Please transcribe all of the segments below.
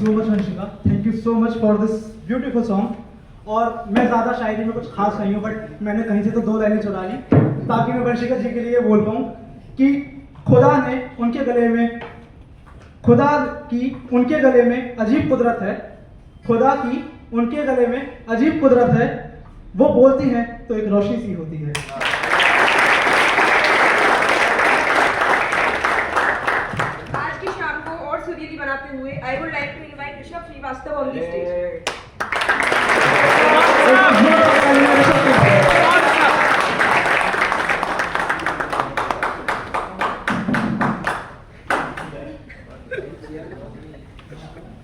so much Anshika, thank you so much for this beautiful song. और मैं ज़्यादा शायरी में कुछ खास नहीं हूँ, बट मैंने कहीं से तो 2 लाइनें चुरा ली ताकि मैं वंशिका जी के लिए बोल पाऊँ कि खुदा की उनके गले में अजीब कुदरत है, खुदा की उनके गले में अजीब कुदरत है, वो बोलती हैं तो एक रोशनी सी होती है। आज की शाम को और सुरीली बनाते हुए I would like to invite Rishabh Srivastava on the stage.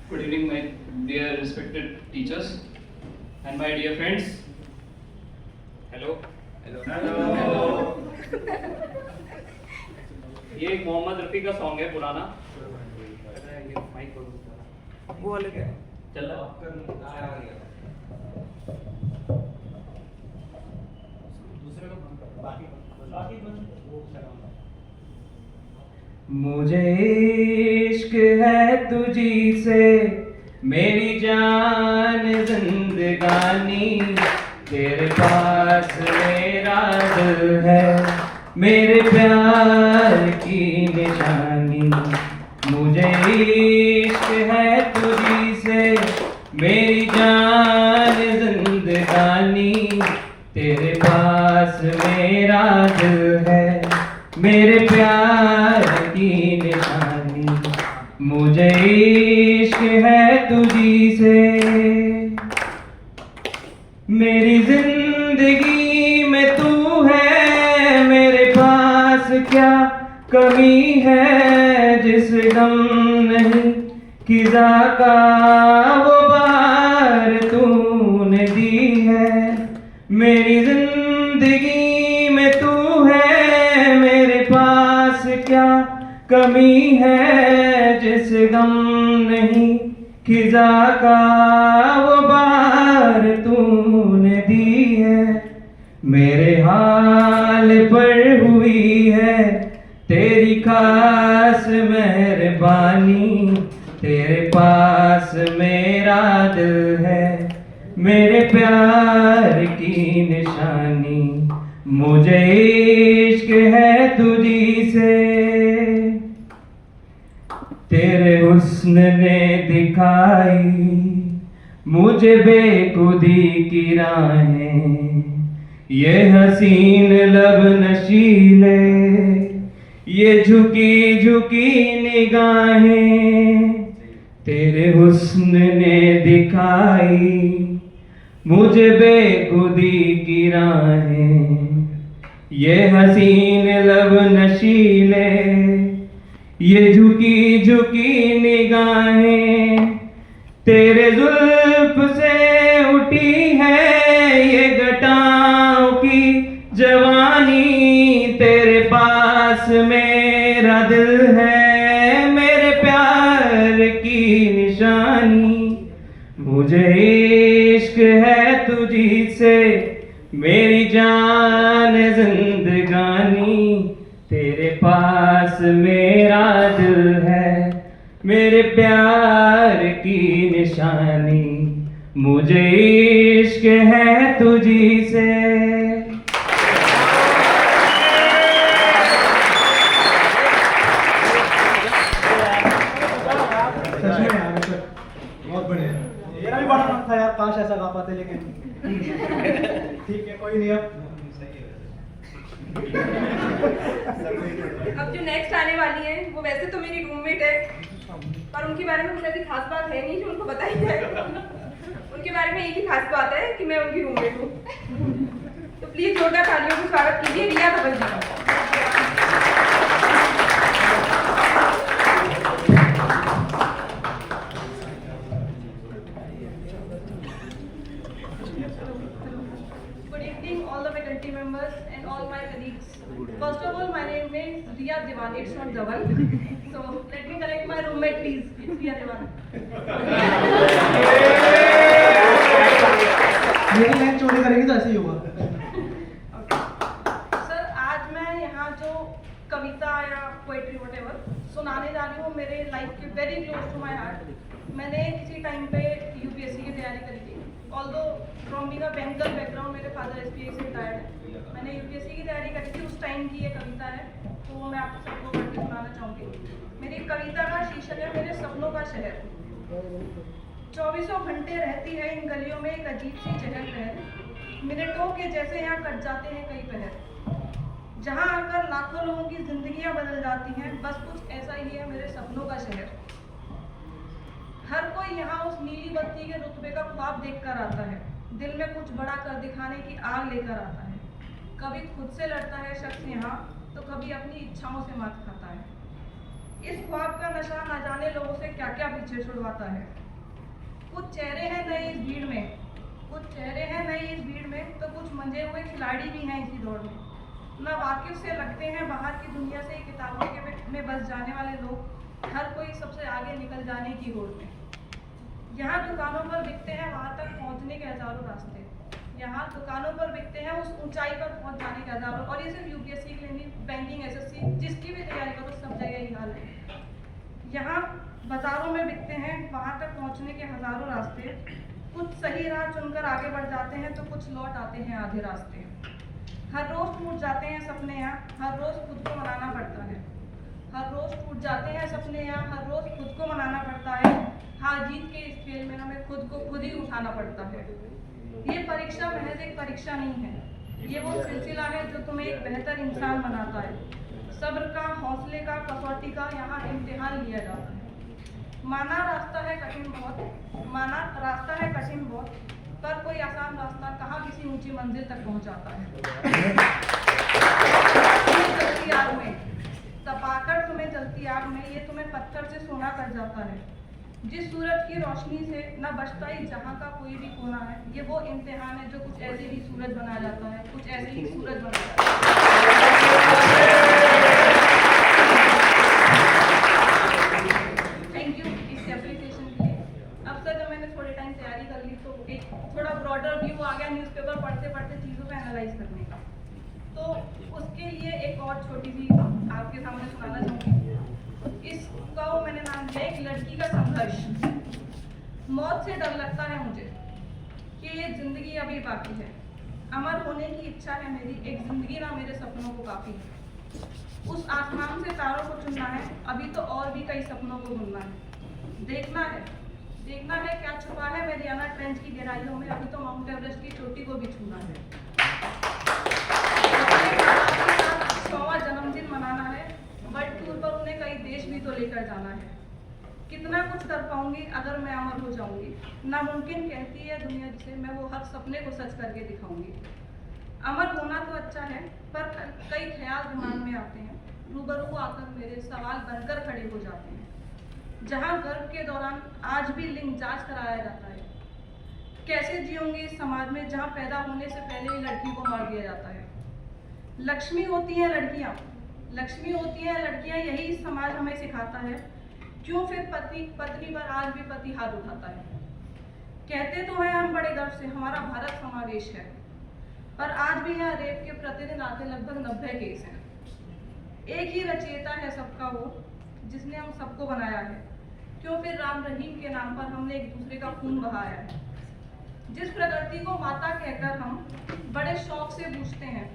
Good evening, my dear respected teachers and my dear friends. Hello. Hello. ये एक मोहम्मद रफ़ी का सॉन्ग है पुराना। वो वाले क्या चल रहा है? मुझे इश्क है तुझी से मेरी जान जिंदगानी, तेरे पास मेरा दिल है मेरे प्यार की निशानी। मुझे इश्क है तुझी से मेरी जान जिंदगानी, तेरे पास मेरा दिल है मेरे प्यार की निशानी। मुझे इश्क है तुझी से, मेरी जिंदगी में तू है, मेरे पास क्या कमी है, जिस गम नहीं खिजा का वो बार तूने दी है। मेरी जिंदगी में तू है, मेरे पास क्या कमी है, जिस गम नहीं खिजा का वो बार तूने दी है। मेरे हाल पर हुई है तेरी खास मेहरबानी, तेरे पास मेरा दिल है मेरे प्यार की निशानी। मुझे इश्क है तुझी से, तेरे हुस्न ने दिखाई मुझे बेखुदी की राहें, ये हसीन लब नशीले, ये झुकी झुकी निगाहें। तेरे हुस्न ने दिखाई मुझे बेखुदी की राहें, ये हसीन लब नशीले, ये झुकी झुकी निगाहें तेरे जुल्फ से उठी है, ये घटाओं की जवानी तेरे पास मेरा दिल है, मेरे प्यार की निशानी। मुझे इश्क है तुझी से मेरी जान जिंदगानी, तेरे पास मेरा दिल है, मेरे प्यार की निशानी। मुझे इश्क है तुझी से। सच में यार बहुत बढ़िया। मेरा भी बड़ा मन था यार, काश ऐसा गा पाते, लेकिन ठीक है, कोई नहीं। अब जो नेक्स्ट आने वाली है वो वैसे तो मेरी रूममेट है, पर उनके बारे में कुछ ऐसी खास बात है नहीं जो उनको बताई जाए। उनके बारे में एक ही खास बात है कि मैं उनकी रूममेट हूँ। तो प्लीज जोरदार तालियों से स्वागत कीजिए रिया धवन जी का। Good evening, all the faculty members and all my colleagues. First of all, my name is Riya Devan. It's not Dhawan. So let me correct my roommate, please. It's Riya Devan. मेरी line चोरी करेगी तो ऐसे ही होगा। Sir, आज मैं यहाँ जो कविता या पोएट्री whatever सुनाने जा रही हूँ, मेरे लाइफ के very close to my heart. मैंने किसी टाइम पे यूपीएससी की तैयारी करी थी। Although from being a banker background, मेरे फादर एसपीआई से रिटायर्ड है। मैंने यूपीएससी की तैयारी करी थी, उस टाइम की ये कविता है, तो मैं आप सबको पढ़ के सुनाना चाहूँगी। मेरी कविता का शीर्षक है मेरे सपनों का शहर। 24 घंटे रहती है इन गलियों में एक अजीब सी चहल पहल, मिनटों के जैसे यहाँ कट जाते हैं कई पहर। जहाँ आकर लाखों लोगों की जिंदगियाँ बदल जाती हैं, बस कुछ ऐसा ही है मेरे सपनों का शहर। हर कोई यहाँ उस नीली बत्ती के रुतबे का ख्वाब देखकर आता है, दिल में कुछ बड़ा कर दिखाने की आग लेकर आता है। कभी खुद से लड़ता है शख्स यहाँ, तो कभी अपनी इच्छाओं से मात खाता है। इस ख्वाब का नशा न जाने लोगों से क्या क्या पीछे छुड़वाता है। कुछ चेहरे हैं नए इस भीड़ में, कुछ चेहरे हैं नए इस भीड़ में, तो कुछ मंजे हुए खिलाड़ी भी हैं इसी दौड़ में। न वाकिफ से लगते हैं बाहर की दुनिया से, किताबों के में बस जाने वाले लोग, हर कोई सबसे आगे निकल जाने की होड़ में। यहाँ दुकानों पर बिकते हैं वहाँ तक पहुँचने के हजारों रास्ते, यहाँ दुकानों पर बिकते हैं उस ऊंचाई पर पहुँच जाने के हजारों। और ये सिर्फ यूपीएससी के लिए नहीं, बैंकिंग, एसएससी, जिसकी भी तैयारी करो सब जगह यही हाल है। यहाँ बाजारों में बिकते हैं वहाँ तक पहुँचने के हजारों रास्ते। कुछ सही राह चुनकर आगे बढ़ जाते हैं, तो कुछ लौट आते हैं आधे रास्ते। हर रोज टूट जाते हैं सपने यहाँ, हर रोज खुद को मनाना पड़ता है। हर रोज टूट जाते हैं सपने यहाँ, हर रोज खुद को मनाना पड़ता है। हार जीत के इस खेल में हमें खुद को खुद ही उठाना पड़ता है। ये परीक्षा महज एक परीक्षा नहीं है, ये वो सिलसिला है जो तुम्हें एक बेहतर इंसान बनाता है। सब्र का, हौसले का, कसौटी का यहाँ इम्तिहान लिया जाता है। माना रास्ता है कठिन बहुत, माना रास्ता है कठिन बहुत, पर कोई आसान रास्ता कहाँ किसी ऊंची मंजिल तक पहुँचाता है। जलती आग में तपाकर तुम्हें जलती आग में, ये तुम्हें पत्थर से सोना कर जाता है। जिस सूरज की रोशनी से न बचता ही जहाँ का कोई भी कोना है, ये वो इम्तिहान है जो कुछ ऐसे ही सूरज बना जाता है, कुछ ऐसे ही सूरज बना जाता है। थैंक यू इस एप्लीकेशन के लिए। अब सर जब मैंने थोड़े टाइम तैयारी कर ली, तो एक थोड़ा ब्रॉडर व्यू आ गया न्यूज़पेपर पढ़ते पढ़ते चीज़ों को एनालाइज करने का। तो उसके लिए एक और छोटी सी आपके सामने सुनाना चाहूँगी। इसका मैंने नाम दिया एक लड़की का संघर्ष। मौत से डर लगता है मुझे कि ये जिंदगी अभी बाकी है। अमर होने की इच्छा है मेरी, एक जिंदगी ना मेरे सपनों को काफी है। उस आसमान से तारों को चुनना है, अभी तो और भी कई सपनों को बुनना है। देखना है क्या छुपा है मैरियाना ट्रेंच की गहराइयों में, अभी तो माउंट एवरेस्ट की चोटी को भी छूना है। 100वां जन्मदिन मनाना है, वर्ल्ड टूर पर उन्हें कई देश भी तो लेकर जाना है। कितना कुछ कर पाऊंगी अगर मैं अमर हो जाऊंगी, नामुमकिन कहती है दुनिया जिसे, मैं वो हर सपने को सच करके दिखाऊंगी। अमर होना तो अच्छा है, पर कई ख्याल दिमाग में आते हैं। रूबरू आकर मेरे सवाल बनकर खड़े हो जाते हैं। जहां गर्भ के दौरान आज भी लिंग जांच कराया जाता है, कैसे जियोंगे इस समाज में जहां पैदा होने से पहले ही लड़की को मार दिया जाता है। लक्ष्मी होती हैं लड़कियां, लक्ष्मी होती हैं लड़कियां, यही समाज हमें सिखाता है। क्यों फिर पत्नी पर आज भी पति हाथ उठाता है। कहते तो हैं हम बड़े गर्व से हमारा भारत समावेश है, पर आज भी यहाँ रेप के प्रतिदिन आते लगभग 90 केस हैं। एक ही रचयिता है सबका वो, जिसने हम सबको बनाया है। क्यों फिर राम रहीम के नाम पर हमने एक दूसरे का खून बहाया है। जिस प्रकृति को माता कहकर हम बड़े शौक से पूछते हैं,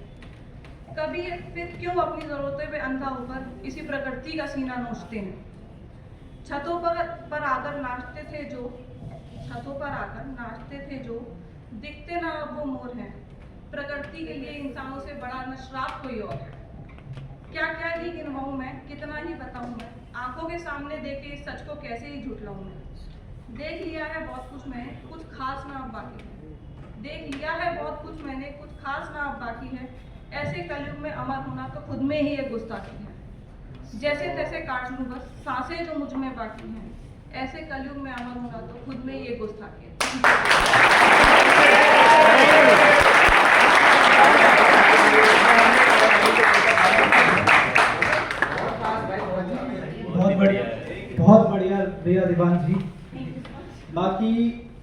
कभी फिर क्यों अपनी जरूरतें पे अंधा होकर इसी प्रकृति का सीना नोचते हैं। छतों पर आकर नाचते थे जो दिखते ना अब वो मोर हैं। प्रकृति के लिए इंसानों से बड़ा न श्राप कोई और है। क्या क्या ही गिनवाऊं मैं, कितना ही बताऊं मैं, आंखों के सामने देखे इस सच को कैसे ही झुठलाऊं मैं। देख लिया है बहुत कुछ मैंने, कुछ खास ना अब बाकी है। देख लिया है बहुत कुछ मैंने, कुछ खास ना अब बाकी है। ऐसे कलयुग में अमर होना तो खुद में ही एक गुस्ताखी है। जैसे तैसे काट लूं बस सांसें जो मुझ में बाकी हैं। ऐसे कलयुग में अमर होना तो खुद में ही एक गुस्ताखी है। बहुत बढ़िया रिया दीवान जी। बाकी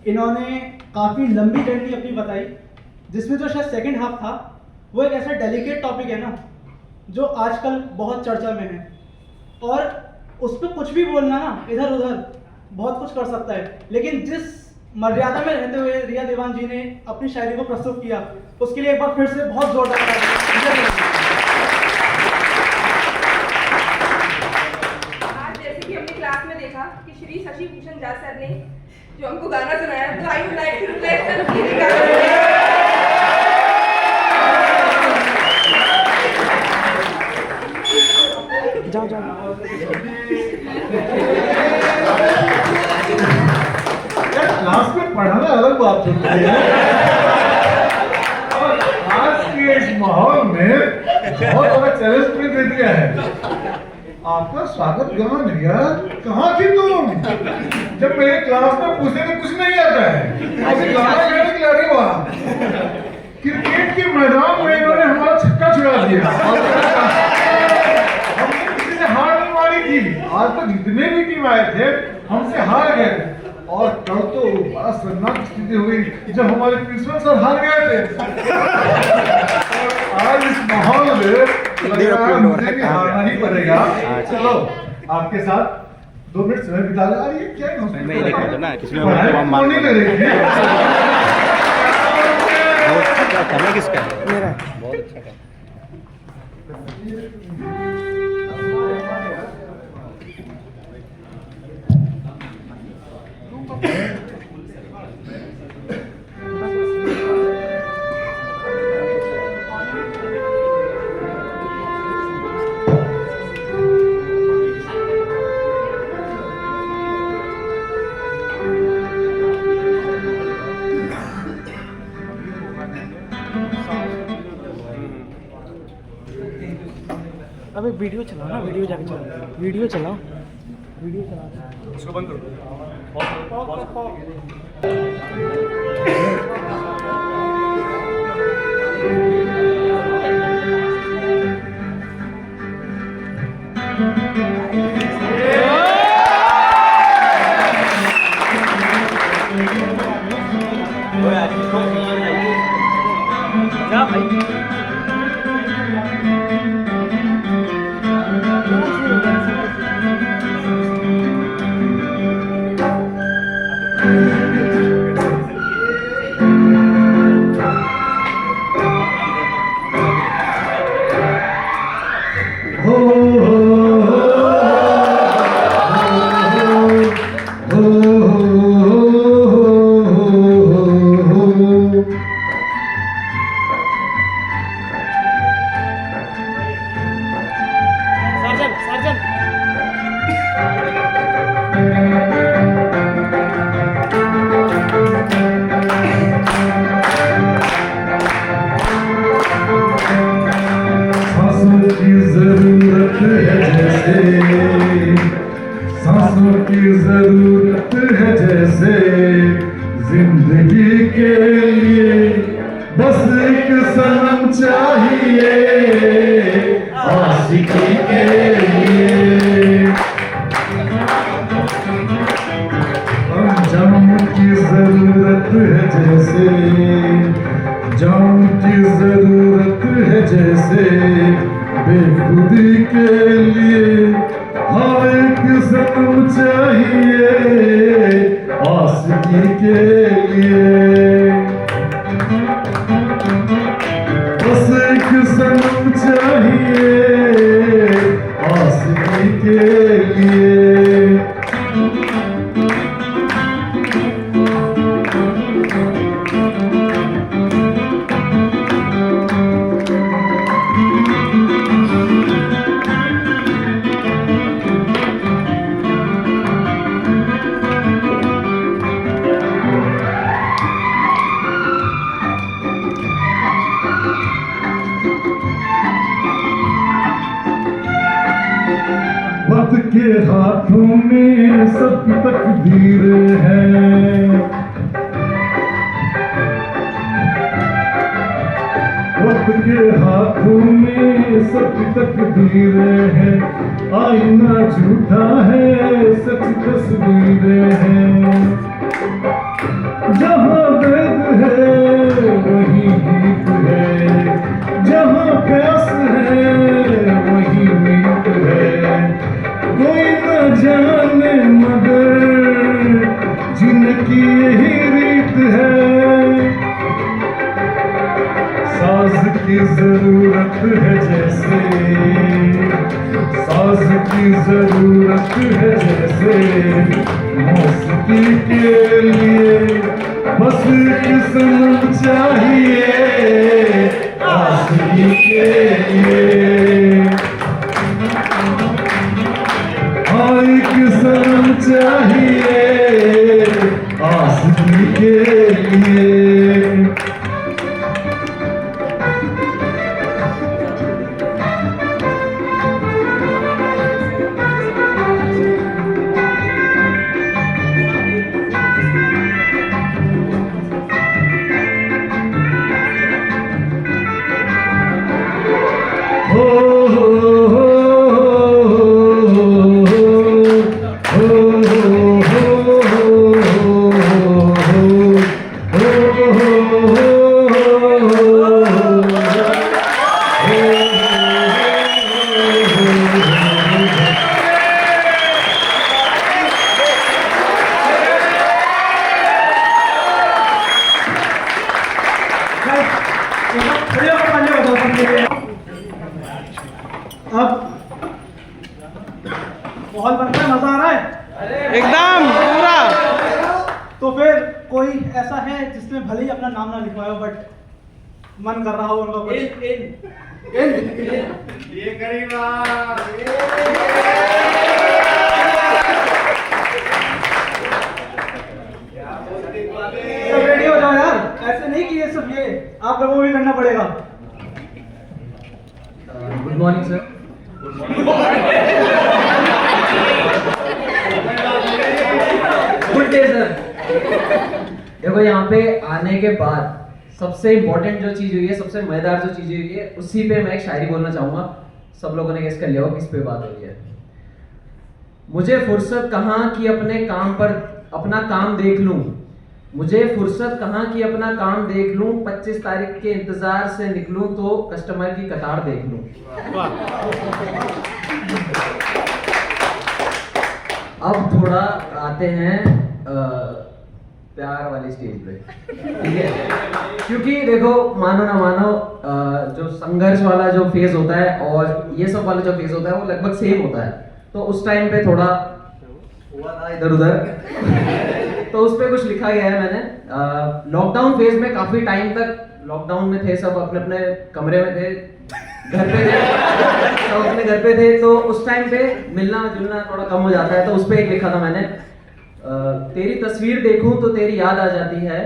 इन्होंने काफ़ी लंबी जर्नी अपनी बताई, जिसमें जो शायद सेकंड हाफ था वो एक ऐसा डेलिकेट टॉपिक है ना जो आजकल बहुत चर्चा में है, और उस पर कुछ भी बोलना ना इधर उधर बहुत कुछ कर सकता है। लेकिन जिस मर्यादा में रहते हुए रिया दीवान जी ने अपनी शायरी को प्रस्तुत किया, उसके लिए एक बार फिर से बहुत जोरदार तालियां। आज जैसे कि हमने क्लास में देखा कि श्री शशि भूषण झा सर ने जो हमको गाना सुनाया, तो I would like to request class में पढ़ाना अलग बात होती है, और आज के इस माहौल में बहुत बड़ा चैलेंज भी दे दिया है। आपका स्वागत गान यार, कहाँ थी तुम जब मेरे क्लास में पूछने में कुछ नहीं आता है, अभी गाना गाने के लिए अरे वाह। क्रिकेट के मैदान में इन्होंने हमारा छक्का छुड़ा दिया, हमने किसी से हार नहीं मारी थी। आज तक जितने भी टीम आए थे हमसे हार गए, और कल तो बड़ा शर्मनाक स्थिति हुई जब हमारे प्रिंसिपल सर हार गए थे। आज इस माहौल में लग रहा है मुझे भी हारना ही पड़ेगा। चलो आपके साथ 2 मिनट समय बिता ले। ये क्या है ना किसी नहीं ले रही थी। करना किसका है? मेरा बहुत अच्छा है। अबे वीडियो चलाओ ना, वीडियो जाके चलाओ, वीडियो चलाओ, वीडियो चलाओ। इसको बंद करो। की जरूरत जरूरत है जैसे, सांसों की जरूरत है जैसे, जिंदगी के लिए बस एक सनम चाहिए, आशिकी के लिए। जाम की जरूरत है जैसे, जाम की जरूरत है जैसे, बेखुदी के लिए हर एक सनम चाहिए, आशिकी के लिए। बस एक सनम चाहिए, आशिकी के लिए। वक्त के हाथों में सब तकदीर है, वक्त के हाथों में सब तकदीर है, आईना झूठा है सच तस्वीर है। जहाँ दर्द है वही गीत है, जहाँ प्यास है वही मीत है, कोई न जाने मगर जिनकी यही रीत है। साज की जरूरत है जैसे, साज की जरूरत है जैसे, मौसीकी के लिए बस एक सनम चाहिए, आशिकी के लिए। हाँ एक सनम चाहिए, आशिकी के लिए। अब माहौल बनता है, मजा आ रहा है एकदम पूरा। तो फिर कोई ऐसा है जिसने भले ही अपना नाम ना लिखवाया हो बट मन कर रहा हो उनका कुछ ये करीबा रेडी हो जाओ यार, ऐसे नहीं कि ये सब ये आप लोगों को भी करना पड़ेगा। Good morning sir. Good day sir. देखो यहाँ पे आने के बाद सबसे इम्पोर्टेंट जो चीज हुई है, सबसे मजेदार जो चीज हुई है, उसी पे मैं एक शायरी बोलना चाहूंगा। सब लोगों ने गेस कर लिया हो किस पे बात हो रही है। मुझे फुर्सत कहाँ कि अपने काम पर अपना काम देख लूं, मुझे फुर्सत कहाँ कि अपना काम देख लूं, 25 तारीख के इंतजार से निकलूं तो कस्टमर की कतार देख लूं। अब थोड़ा आते हैं प्यार वाली स्टेज पे, ठीक है? क्योंकि देखो मानो ना मानो जो संघर्ष वाला जो फेज होता है और ये सब वाला जो फेज होता है वो लगभग सेम होता है। तो उस टाइम पे थोड़ा हुआ था इधर उधर तो उस पे कुछ लिखा गया है मैंने। लॉकडाउन फेज में काफी टाइम तक लॉकडाउन में थे, सब अपने अपने कमरे में थे, घर पे थे, सब अपने घर पे थे। तो उस टाइम पे मिलना जुलना थोड़ा कम हो जाता है। तो उस पे एक लिखा था मैंने, तेरी तस्वीर देखूं तो तेरी याद आ जाती है,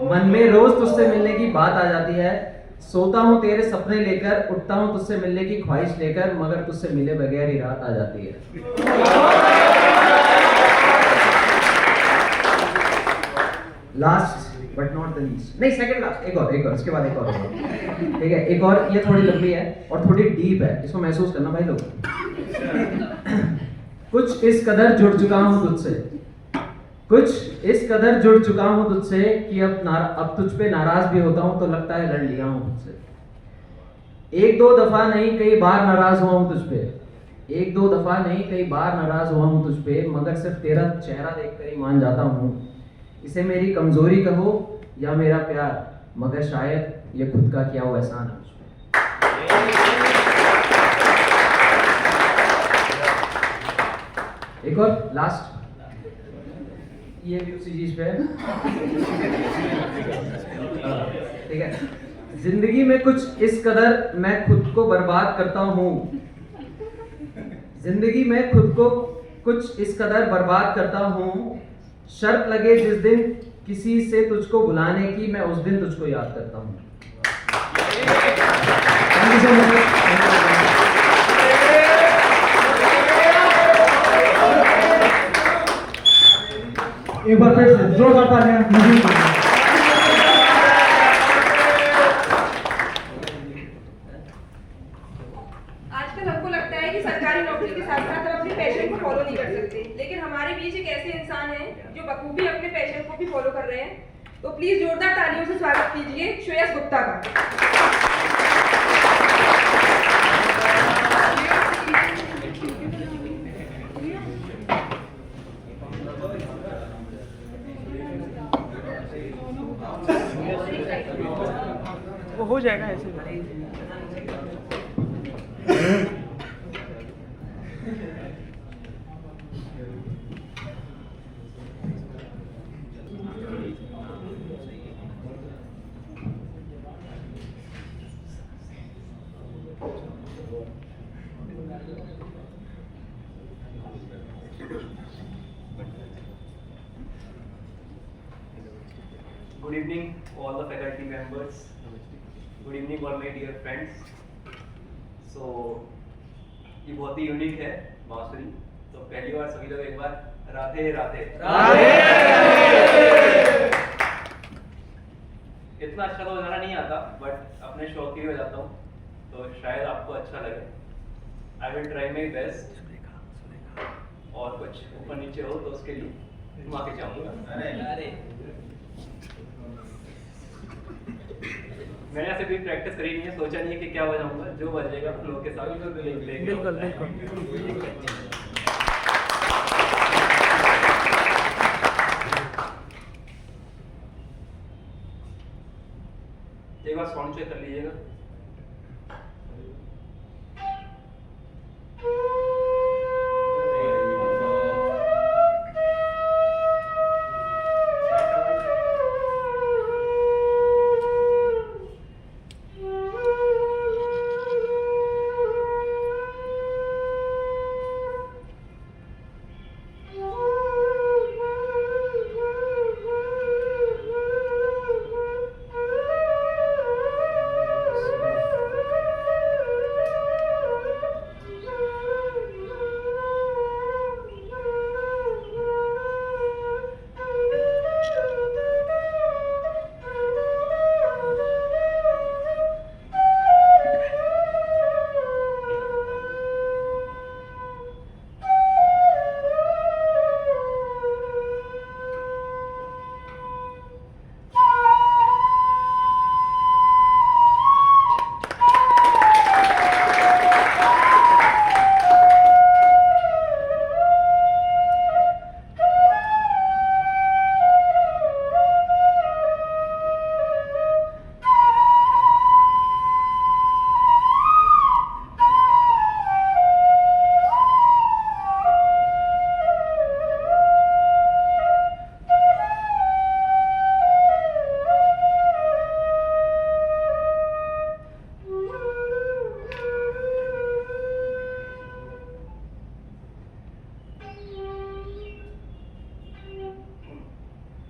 मन में रोज तुझसे मिलने की बात आ जाती है, सोता हूँ तेरे सपने लेकर, उठता हूँ तुझसे मिलने की ख्वाहिश लेकर, मगर तुझसे मिले बगैर ही रात आ जाती है। Last but not the least, नहीं सेकंड लास्ट, एक और इसके बाद एक और होगा। ठीक है, एक और, ये थोड़ी लंबी है और थोड़ी डीप है, इसको महसूस करना भाई लोग। कुछ इस कदर जुड़ चुका हूँ तुझसे, कुछ इस कदर जुड़ चुका हूँ तुझसे कि अब तुझ पे नाराज भी होता हूँ तो लगता है लड़ लिया हूँ तुझसे। एक दो दफा नहीं कई बार नाराज हुआ हूँ तुझ पे, एक दो दफा नहीं कई बार नाराज हुआ हूँ तुझ पे, मगर सिर्फ तेरा चेहरा देखकर ही मान जाता हूँ। इसे मेरी कमजोरी कहो या मेरा प्यार, मगर शायद ये खुद का किया हुआ एहसान है मुझ पे। एक और लास्ट, ये भी उसी चीज पे है। ठीक है, जिंदगी में कुछ इस कदर मैं खुद को बर्बाद करता हूँ, जिंदगी में खुद को कुछ इस कदर बर्बाद करता हूँ, शर्त लगे जिस दिन किसी से तुझको बुलाने की, मैं उस दिन तुझको याद करता हूँ। Thank you so much. एक बार फिर से जोरदार तालियां मजीद के लिए। आजकल हमको लगता है कि सरकारी नौकरी के साथ साथ हम अपने पैशन को फॉलो नहीं कर सकते, लेकिन हमारे बीच एक ऐसे इंसान हैं जो बखूबी अपने पैशन को भी फॉलो कर रहे हैं। तो प्लीज जोरदार तालियों से स्वागत कीजिए श्रेयस गुप्ता का। वो हो जाएगा ऐसे ही। Good evening, all the faculty members. Good evening, all my dear friends. So, ये बहुत ही यूनिक है बांसुरी। तो पहली बार सभी लोग एक बार राधे राधे। इतना अच्छा तो बजाना नहीं आता, बट अपने शौक के लिए बजाता हूँ, तो शायद आपको अच्छा लगे। I will try my best. और कुछ ऊपर नीचे हो तो उसके लिए माफी चाहूँगा। मैंने ऐसे कोई प्रैक्टिस करी नहीं है, सोचा नहीं है कि क्या बजाऊंगा, जो बजेगा फ्लो के साथ बिल्कुल बिल्कुल। एक बार साउंड चेक कर लीजिएगा।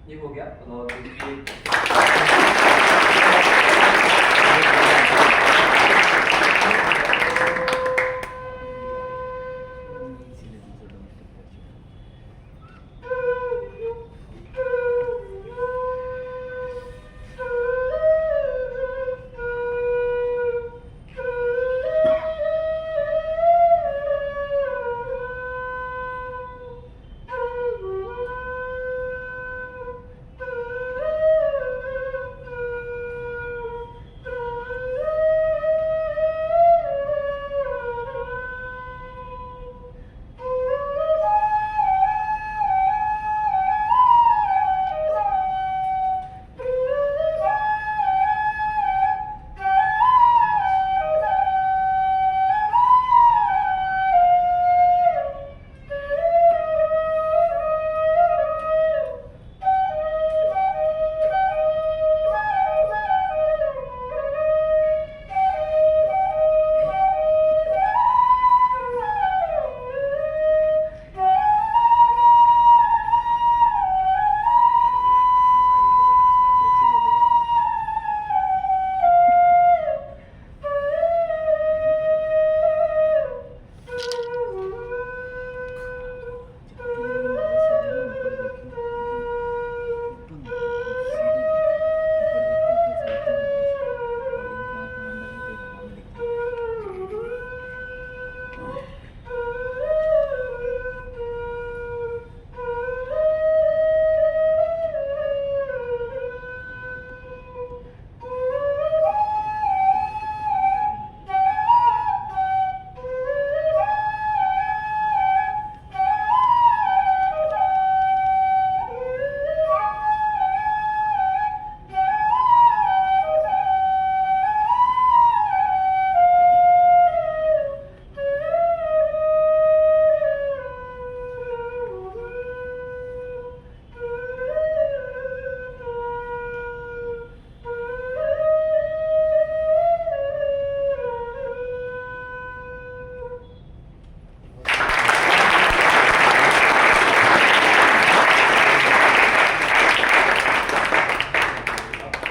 ये हो गया।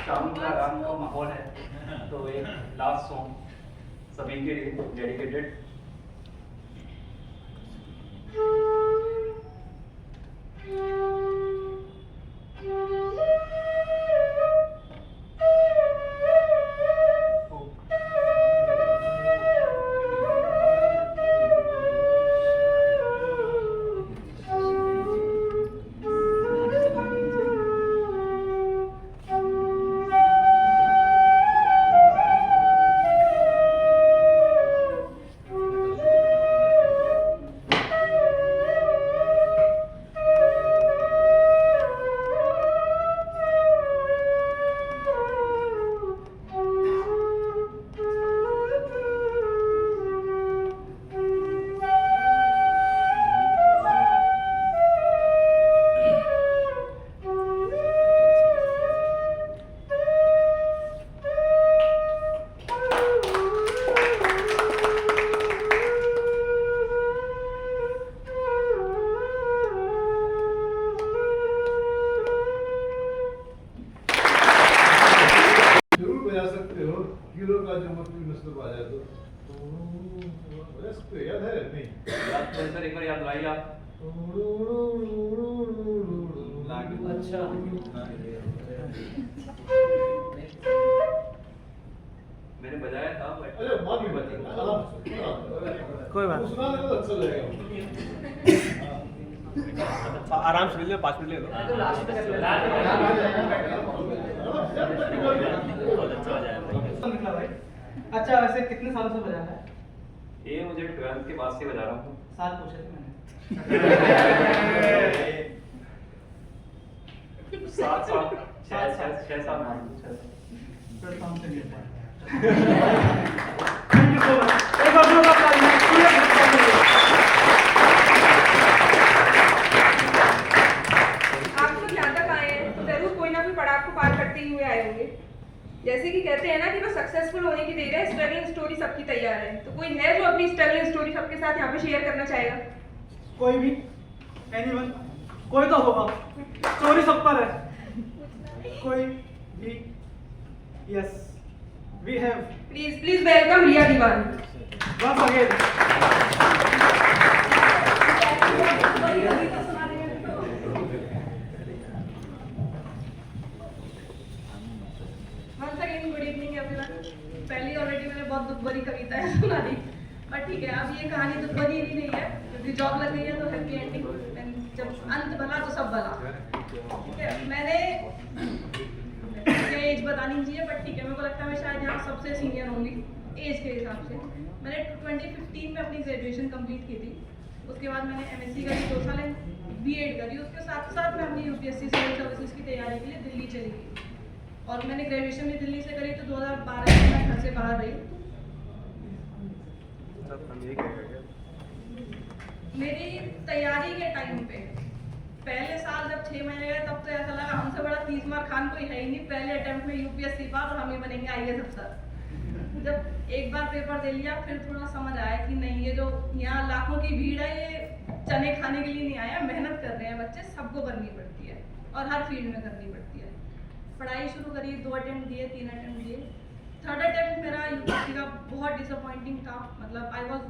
शाम का रात का माहौल है तो एक लास्ट सॉन्ग सभी के लिए डेडिकेटेड। जरूर बजा सकते हो हीरो का जो मतलब नस्ल बजाए तो बजा सकते हो, याद है नहीं? याद तो सर एक बार याद लाइए आप। अच्छा मैंने बजाया था बट अरे माँ भी बजा आराम से कोई बात वो सुना देगा तो अच्छा लगेगा। आराम से ले लो, 5 मिनट ले लो। निकला भाई। अच्छा वैसे कितने सालों से बजा है? ये मुझे 12th के बाद से बजा रहा हूँ। साल पूछे थे मैंने। 7 साल 6 साल फिर काम से नहीं था। Thank you so much. एक बार जोरदार तालियां। आप लोग यहाँ तक आए हैं तो जरूर कोई ना कोई पड़ाव को पार करते ही हुए आए होंगे। जैसे कि कहते हैं ना कि बस सक्सेसफुल होने की देर है, स्ट्रगलिंग स्टोरी सबकी तैयार है। तो कोई है जो अपनी स्ट्रगलिंग स्टोरी सबके साथ यहाँ पे शेयर करना चाहेगा? कोई भी एनीवन कोई तो होगा, स्टोरी सब पर है कोई भी। Yes we have please please welcome Riya Diwan. Once again. Once again, good evening everyone. पहली ऑलरेडी मैंने बहुत दुख भरी कविताएं सुना दी, पर ठीक है अब ये कहानी दुख भरी ही नहीं है क्योंकि जॉब लग गई है तो हैप्पी एंडिंग। जब अंत भला तो सब भला। ठीक है मैंने एज बतानी चाहिए बट ठीक है मेरे को लगता है मैं शायद यहाँ सबसे सीनियर होंगी एज के हिसाब से। मैंने 2015 में अपनी ग्रेजुएशन कंप्लीट की थी। उसके बाद मैंने एमएससी करी 2 साल बीएड करी। उसके साथ साथ मैं अपनी यूपीएससी सिविल सर्विसेज की तैयारी के लिए दिल्ली चली गई और मैंने ग्रेजुएशन भी दिल्ली से करी। तो 2012 में मैं घर से बाहर रही। मेरी तैयारी के टाइम पे पहले साल जब 6 महीने गए तब तो ऐसा लगा हमसे बड़ा 30 मार खान कोई है ही नहीं। पहले अटेम्प्ट में यूपीएससी पास और हम ही बनेंगे आईएएस अफसर। जब एक बार पेपर दे लिया फिर थोड़ा समझ आया कि नहीं ये जो यहाँ लाखों की भीड़ है ये चने खाने के लिए नहीं आया, मेहनत कर रहे हैं बच्चे, सबको करनी पड़ती है और हर फील्ड में करनी पड़ती है। पढ़ाई शुरू करी, 2 अटेम्प्ट दिए, 3 अटेम्प्ट दिए। 3rd अटेम्प्ट मेरा यूपीएससी का बहुत डिसअपॉइंटिंग था। मतलब I was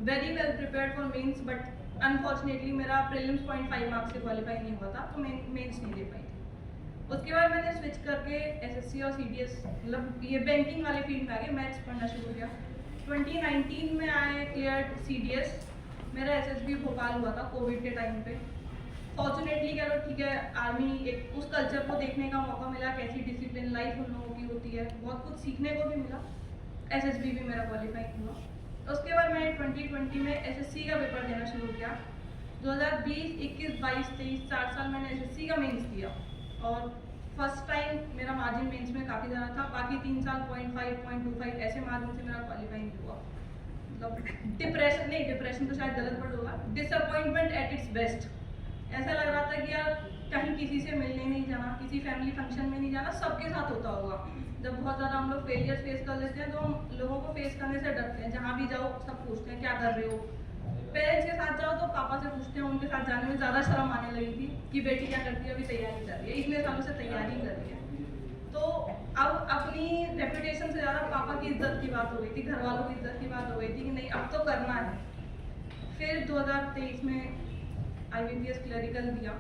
very well prepared for mains but unfortunately मेरा प्रीलिम्स 0.5 मार्क्स से क्वालिफाई नहीं हुआ था तो मेंस नहीं दे पाई थी। उसके बाद मैंने स्विच करके एसएससी और सीडीएस मतलब ये बैंकिंग वाले फील्ड में आ गए, मैथ्स पढ़ना शुरू किया। 2019 में आई क्लियर्ड CDS। मेरा SSB भोपाल हुआ था कोविड के टाइम पे। फॉर्चुनेटली कह लो ठीक है, आर्मी एक उस कल्चर को देखने का मौका मिला, कैसी डिसिप्लिन लाइफ उन लोगों की होती है, बहुत कुछ सीखने को भी मिला। SSB भी मेरा क्वालिफाई हुआ। उसके बाद मैंने 2020 में SSC का पेपर देना शुरू किया। 2020, 21, 22, 23 4 साल मैंने SSC का मेंस दिया और फर्स्ट टाइम मेरा मार्जिन मेंस में काफ़ी ज़्यादा था। बाकी 3 साल 0.5, 0.25 ऐसे मार्जिन से मेरा क्वालिफाई नहीं हुआ। मतलब डिप्रेशन तो शायद गलत वर्ड होगा, डिसअपॉइंटमेंट एट इट्स बेस्ट। ऐसा लग रहा था कि यार कहीं किसी से मिलने नहीं जाना, किसी फैमिली फंक्शन में नहीं जाना, सबके साथ होता होगा। जब बहुत ज़्यादा हम लोग फेलियर फेस कर लेते हैं तो हम लोगों को फेस करने से डरते हैं। जहाँ भी जाओ सब पूछते हैं क्या कर रहे हो। पेरेंट्स के साथ जाओ तो पापा से पूछते हैं, उनके साथ जाने में ज़्यादा शर्म आने लगी थी कि बेटी क्या करती है, अभी तैयारी कर रही है, इतने सालों से तैयारी कर रही है। तो अब अपनी रेपुटेशन से ज़्यादा पापा की इज्जत की बात हो गई थी, घर वालों की इज्जत की बात हो गई थी कि नहीं अब तो करना है। फिर 2023 में IBPS क्लरिकल दिया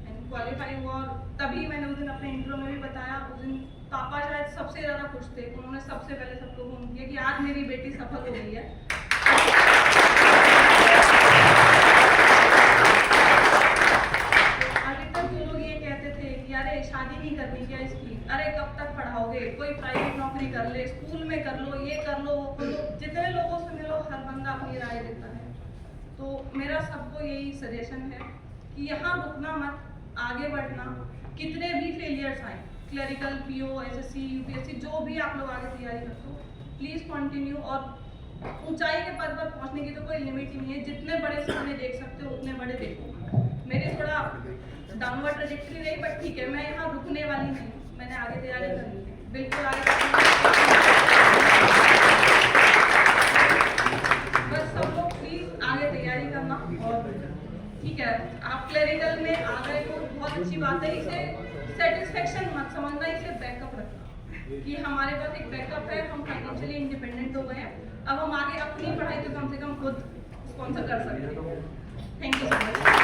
एंड क्वालिफाई हुआ। और तभी मैंने उस दिन अपने इंट्रो में भी बताया, उस दिन पापा शायद सबसे ज़्यादा खुश थे। उन्होंने सबसे पहले सबको फोन किया कि आज मेरी बेटी सफल हो गई है। अधिकतर जो लोग ये कहते थे कि अरे शादी नहीं करनी क्या इसकी, अरे कब तक पढ़ाओगे, कोई प्राइवेट नौकरी कर ले, स्कूल में कर लो, ये कर लो वो कर लो। जितने लोगों से मिलो हर बंदा अपनी राय देता है। तो मेरा सबको यही सजेशन है कि यहाँ रुकना मत, आगे बढ़ना। कितने भी फेलियर्स आए, क्लरिकल, PO, SSC, UPSC, जो भी आप लोग आगे तैयारी करते हो, प्लीज़ कंटिन्यू। और ऊंचाई के पद पर पहुंचने की तो कोई लिमिट ही नहीं है। जितने बड़े सपने देख सकते हो उतने बड़े देखो। मेरी थोड़ा डाउनवर्ड ट्रेजेक्टरी रही, बट ठीक है, मैं यहाँ रुकने वाली नहीं हूँ। मैंने आगे तैयारी करनी है, बिल्कुल आगे बस सब लोग प्लीज़ आगे तैयारी करना। और ठीक है, आप क्लरिकल में आ गए तो बहुत अच्छी बात है। इसे सेटिस्फेक्शन मत समझना, इसे बैकअप रखना कि हमारे पास एक बैकअप है, हम फाइनेंशियली इंडिपेंडेंट हो गए हैं। अब हम आगे अपनी पढ़ाई तो कम से कम खुद स्पॉन्सर कर सकते हैं। Thank you so much.